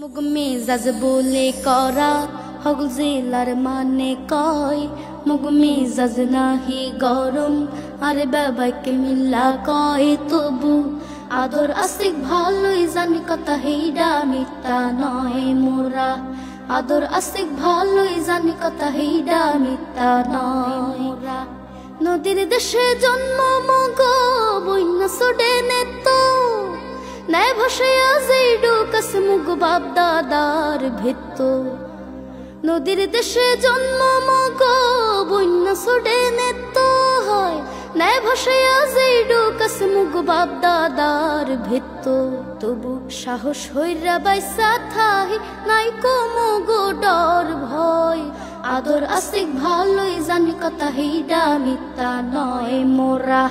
মুগ মেজাজ বলে করা হগল জেলার মানে কয় মুগ মেজাজ নাহি গরম আরে বাবাকে মিল্লা কয় তবু আদর আসিক ভালোই জানি কথা হেইডা মিথ্যা নয় মোরা আদর আসিক ভালোই জানি কথা হেইডা মিথ্যা নয় মোরা নদীর দেশে জন্ম মগ বইনা সোডে নেতো নাই ভাসায়া যেইডু কাছে মুগ বাপ দাদার ভেত্ত নদীর দেশে জন্ম মগ বইনা সোডে নেতো হয় নাই ভাসায়া যেইডু কাছে মুগ বাপ দাদার ভেত্ত তবু সাহস হইরা বাইসা থাহি নাই কো মগ ডর ভয় আদর আসিক ভালোই জানি কথা হেইডা মিথ্যা নয় মোরা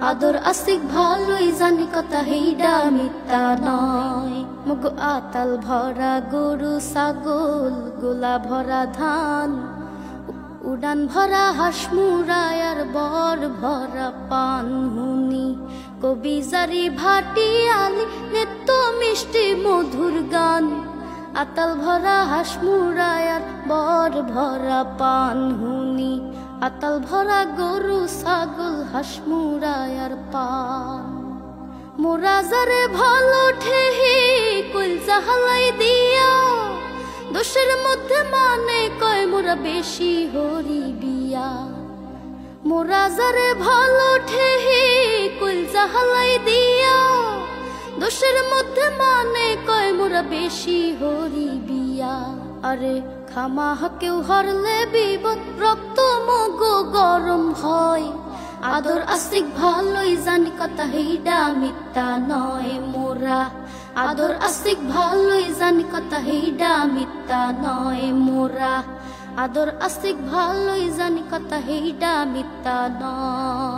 আদর আসিক ভালোই জানি কথা হেইডা মিথ্যা নয় মুগ আতাল ভরা গরু ছাগল গোলা ভরা ধান উড়ান ভরা হাঁস মুরায় আর বর ভরা পান হুনি কবি জারি ভাটি আলি নেত্য মিষ্টি মধুর গান আতাল ভরা হাঁস মুরায় আর বর ভরা পান হুনি আতাল ভরা গরু ছাগল হাঁস মুরায় আর পান মোরা যারে ভালো ঠেহি কইলজা হালাই দিয়া দোষের মধ্যে মানে কয় মোরা বেশি হরি বিয়া মোরা যারে ভালো ঠেহি কইলজা হালাই দিয়া দোষের মধ্যে মানে কয় মোরা বেশি হরি বিয়া আরে খামা কেউ হারলে বিপদ রক্ত মগ গরম হয় আদর আসিক ভালোই জানি কথা হেইডা মিথ্যা নয় মোরা আদর আসিক ভালোই জানি কথা হেইডা মিথ্যা নয় মোরা আদর আসিক ভালোই জানি কথা হেইডা মিথ্যা নয়।